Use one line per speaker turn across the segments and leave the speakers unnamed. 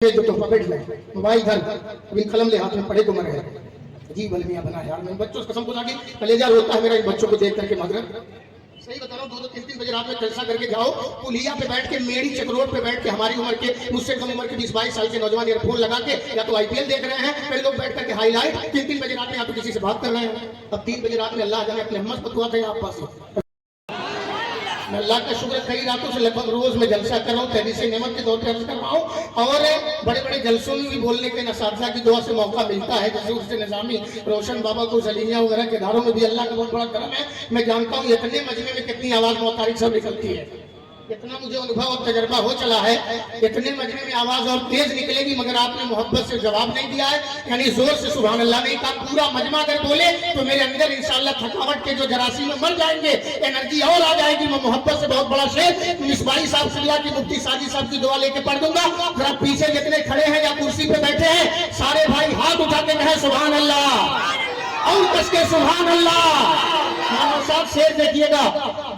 जो तोहफा बैठ जाए मोबाइल धर अभी कलम ले हाथ में पढ़े तो मर गए। अजीब अलमिया बना यार, मैं बच्चों से कसम खुदा की कलेजा रोता है मेरा इन बच्चों को देख करके। मगर सही बता रहा हूँ, 2-3 बजे रात में जलसा करके जाओ, पुलिया पे बैठ के मेरी चक्रोड पे बैठ के हमारी उम्र के, मुझसे कम उम्र के 20-22 साल के नौजवान ईयरफोन लगा के या तो आईपीएल देख रहे हैं, कई लोग बैठ करके हाईलाइट 3-3 बजे रात में या तो किसी से बात कर रहे हैं। अब 3 बजे रात में अल्लाह जाने अपने हिम्मत पतुआ थे आप पास। मैं अल्लाह का शुक्र कई रातों से लगभग रोज में जलसा कर रहा हूँ, तहरीर से नेमत के तौर पर अर्ज कर रहा हूँ। और बड़े बड़े जलसों में भी बोलने के नसाज़ा की दुआ से मौका मिलता है, जैसे उससे निज़ामी रोशन बाबा को सलीमिया वगैरह के इदारों में भी अल्लाह का बहुत बड़ा करम है। मैं जानता हूँ इतने मजमे में कितनी आवाज़ मोहतारिक सब निकलती है, इतना मुझे अनुभव और तजर्बा हो चला है। इतने मजमे में आवाज और तेज निकलेगी, मगर आपने मोहब्बत से जवाब नहीं दिया है, यानी जोर से सुभान अल्लाह नहीं कहा। पूरा मजमा अगर बोले तो मेरे अंदर इंशाअल्लाह थकावट के जो जरासीम में मर जाएंगे, एनर्जी और आ जाएगी। मैं मोहब्बत से बहुत बड़ा शेर मिसबाई साहब सिल्ला की, मुफ्ती साजिद साहब की दुआ लेके पढ़ दूंगा। जरा पीछे जितने खड़े हैं या कुर्सी पे बैठे हैं, सारे भाई हाथ उठा के कहे सुभान अल्लाह और कस के सुभान अल्लाह। साहब शेर देखिएगा,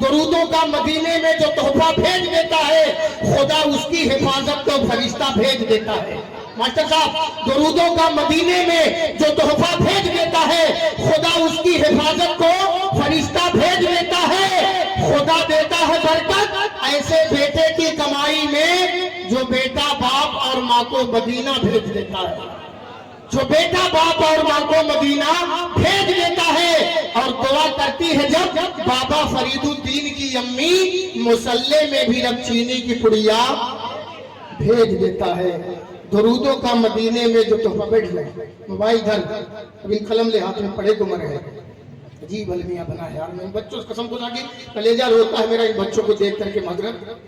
दरूदों का मदीने में जो तोहफा भेज देता है, खुदा उसकी हिफाजत को फरिश्ता भेज देता है। मास्टर साहब, दरूदों का मदीने में जो तोहफा भेज देता है, खुदा उसकी हिफाजत को फरिश्ता भेज देता है। खुदा देता है बरकत ऐसे बेटे की कमाई में जो बेटा बाप और माँ को मदीना भेज देता है, जो बेटा बाप और माँ को मदीना भेज देता है। और दुआ करती है जब बाबा फरीदुद्दीन की अम्मी मुसल्ले में भी रब चीनी की पुड़िया भेज देता है। दरूदों का मदीने में जो तोहफा बैठ जाए मोबाइल धर अभी कलम ले हाथ में पढ़े तो मर गए। अजीब अलमिया बना यार, मैं बच्चों से कसम खुदा की कलेजा रोता है मेरा इन बच्चों को देख करके। मगर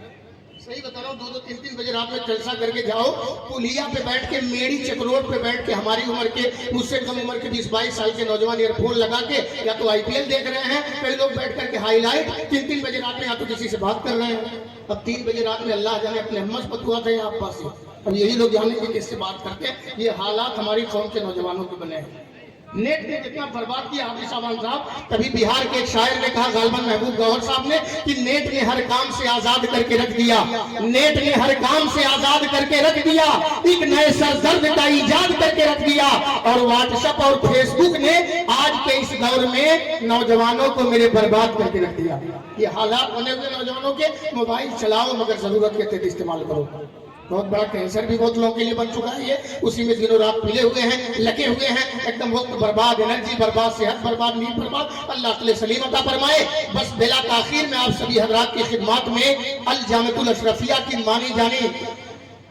सही बता रहा हूँ, 2-3 बजे रात में जलसा करके जाओ, पुलिया पे बैठ के मेरी चक्रोड पे बैठ के हमारी उम्र के, मुझसे कम उम्र के 20-22 साल के नौजवान ईयरफोन लगा के या तो आईपीएल देख रहे हैं, कई लोग बैठ करके हाईलाइट 3-3 बजे रात में या तो किसी से बात कर रहे हैं। अब 3 बजे रात में अल्लाह जाने अपने हिम्मत पतुआ थे आप पास। अब यही लोग जानेंगे किससे बात करते हैं। ये हालात हमारी कौम के नौजवानों के बने हैं। नेट ने जितना बर्बाद किया हाफिज साहब, तभी बिहार के एक शायर ने कहा, गालबन महबूब गौहर साहब ने, कि नेट ने हर काम से आजाद करके रख दिया, नेट ने हर काम से आजाद करके रख दिया, एक नए सरदर्द का इजाद करके रख दिया। और व्हाट्सएप और फेसबुक ने आज के इस दौर में नौजवानों को मेरे बर्बाद करके रख दिया। ये हालात बने हुए नौजवानों के। मोबाइल चलाओ मगर जरूरत के तहत इस्तेमाल करो। बहुत बड़ा कैंसर भी बहुत लोगों के लिए बन चुका है ये, उसी में दिनों रात मिले हुए हैं, लगे हुए हैं, एकदम वक्त बर्बाद, एनर्जी बर्बाद, सेहत बर्बाद, नींद बर्बाद। अल्लाह ताला सलीम अता फरमाए। बस बिला ताखीर में आप सभी हजरात की खिदमत में अल जामिअतुल अशरफिया की मानी जानी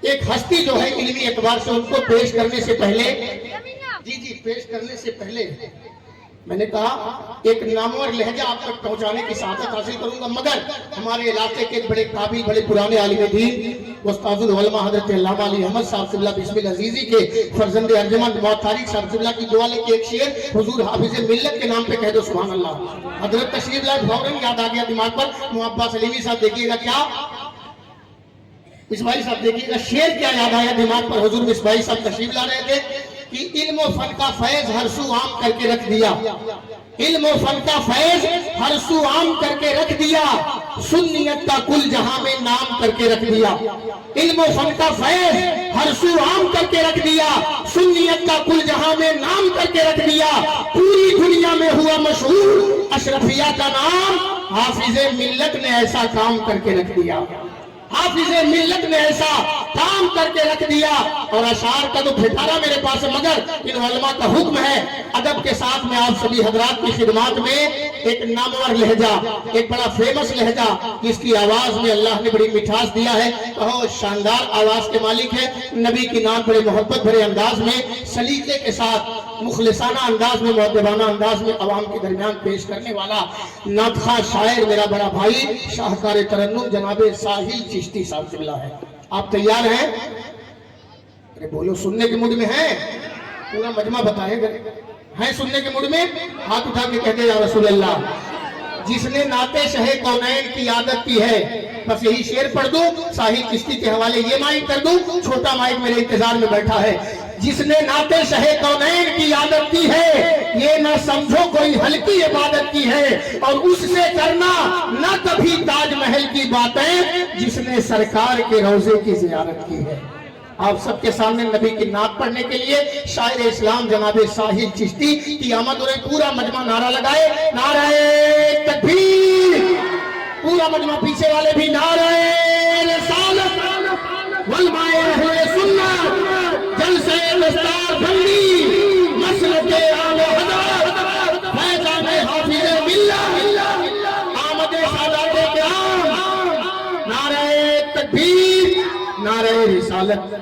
एक हस्ती जो है इल्मी एतबार से, उनको पेश करने से पहले पेश करने से पहले मैंने कहा एक नामवर लहजा आप तक पहुंचाने की सादत हासिल करूंगा। मगर हमारे इलाके के बड़े काबिल, बड़े पुराने आलिम दीन उस्ताजुल उलमा हजरत अल्लामा अली अहमद साहब सिबला बिस्मिल अजीजी के फर्जंद अर्जमंद मौतारिक साहब सिबला की दुआ लेके एक शेर हुजूर हाफिज मिल्लत के नाम पे कह दो सुभान अल्लाह। हजरत तशरीफ लाए, फौरन याद आ गया दिमाग पर। मुअब्बा सलीमी साहब देखिएगा, क्या मिसबाई साहब देखिएगा, शेर क्या याद आया दिमाग पर। हुजूर मिसबाई साहब तशरीफ ला रहे थे कि इल्म और फन का फैज हर सू आम करके रख दिया, इल्म और फन का फैज हर सू आम करके रख दिया, सुन्नियत का कुल जहां में नाम करके रख दिया। इल्म और फन का फैज हर सू आम करके रख दिया, सुन्नियत का कुल जहां में नाम करके रख दिया। पूरी दुनिया में हुआ मशहूर अशरफिया का नाम, हाफिज मिल्लत ने ऐसा काम करके रख दिया, हाफिज मिल्लत ने ऐसा काम करके रख दिया। और अशार का तो फिटारा मेरे पास है, मगर इन उलमा का हुक्म है अदब के साथ में आप सभी हजरात की खिदमत में एक नामवर लहजा, एक बड़ा फेमस लहजा, जिसकी आवाज में अल्लाह ने बड़ी मिठास दिया है, बहुत शानदार आवाज के मालिक है। नबी की नाम बड़े मोहब्बत भरे अंदाज में, सलीके के साथ, मुखलिसाना अंदाज में, मुअद्दबाना अंदाज में अवाम के दरमियान पेश करने वाला नातखा शायर मेरा बड़ा भाई शाहकार तरन्नुम जनाबे साहिल चिश्ती साहब सिबला है। आप तैयार हैं? अरे बोलो, सुनने के मूड में हैं? पूरा मजमा बताएगा, हैं सुनने के मूड में? हाथ उठा के कहते या रसूल अल्लाह। जिसने नाते शहे कौनैन की आदत की है, बस यही शेर पढ़ दूं, साहिल चिश्ती के हवाले ये माइक कर दूं, छोटा माइक मेरे इंतजार में बैठा है। जिसने नाते शहे कौनैन की आदत की है, ये ना समझो कोई हल्की इबादत की है, और उससे करना ना कभी ताजमहल की बातें, जिसने सरकार के रोजे की जियारत की है। آپ سب کے سامنے نبی کی نعت پڑھنے کے لیے شاعر اسلام جناب ساحل چشتی کی آمد اور پورا مجمع نعرہ لگائے، نعرہ تکبیر۔ پورا مجمع پیچھے والے بھی نعرہ رسالت، علماء اہل سنت، جلسہ دستار بندی، مسلک اعلی حضرت، فیضان حافظ ملت، آمد سادات کرام، نعرہ تکبیر، نعرہ رسالت۔